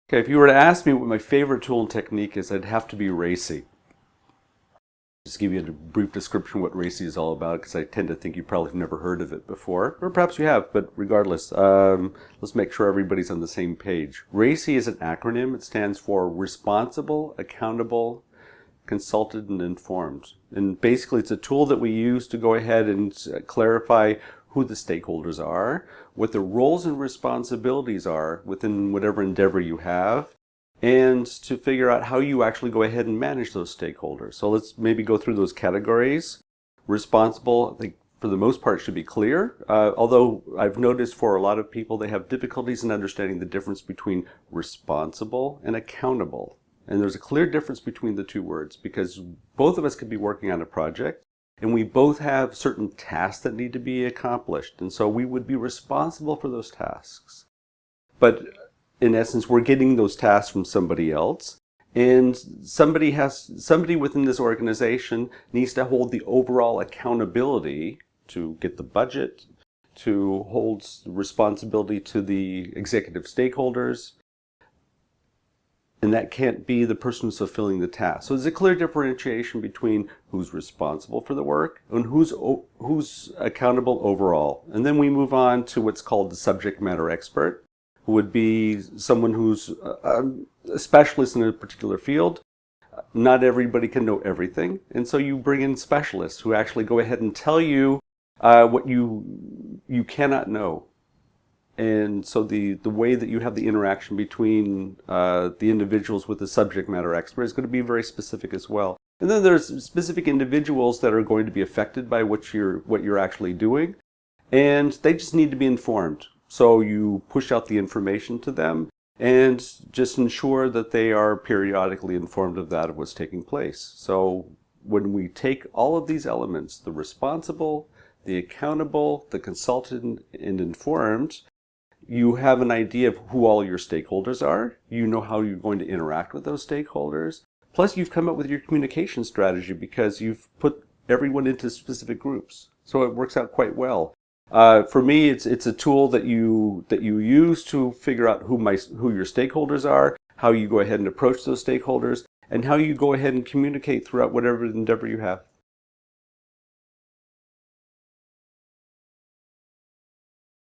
Okay, if you were to ask me what my favorite tool and technique is, I'd have to be RACI. Just give you a brief description of what RACI is all about, because I tend to think you probably have never heard of it before, or perhaps you have, but regardless, let's make sure everybody's on the same page. RACI is an acronym. It stands for Responsible, Accountable, Consulted, and Informed. And basically it's a tool that we use to go ahead and clarify who the stakeholders are, what the roles and responsibilities are within whatever endeavor you have, and to figure out how you actually go ahead and manage those stakeholders. So let's maybe go through those categories. Responsible, I think for the most part should be clear, although I've noticed for a lot of people they have difficulties in understanding the difference between responsible and accountable. And there's a clear difference between the two words, because both of us could be working on a project and we both have certain tasks that need to be accomplished, and so we would be responsible for those tasks. But in essence, we're getting those tasks from somebody else, and somebody within this organization needs to hold the overall accountability to get the budget, to hold responsibility to the executive stakeholders, and that can't be the person who's fulfilling the task. So there's a clear differentiation between who's responsible for the work and who's accountable overall. And then we move on to what's called the subject matter expert, who would be someone who's a specialist in a particular field. Not everybody can know everything, and so you bring in specialists who actually go ahead and tell you what you cannot know. And so the way that you have the interaction between the individuals with the subject matter expert is going to be very specific as well. And then there's specific individuals that are going to be affected by what you're actually doing, and they just need to be informed. So you push out the information to them and just ensure that they are periodically informed of what's taking place. So when we take all of these elements, the responsible, the accountable, the consulted, and informed, you have an idea of who all your stakeholders are. You know how you're going to interact with those stakeholders. Plus, you've come up with your communication strategy because you've put everyone into specific groups. So it works out quite well. For me, it's a tool that you use to figure out who your stakeholders are, how you go ahead and approach those stakeholders, and how you go ahead and communicate throughout whatever endeavor you have.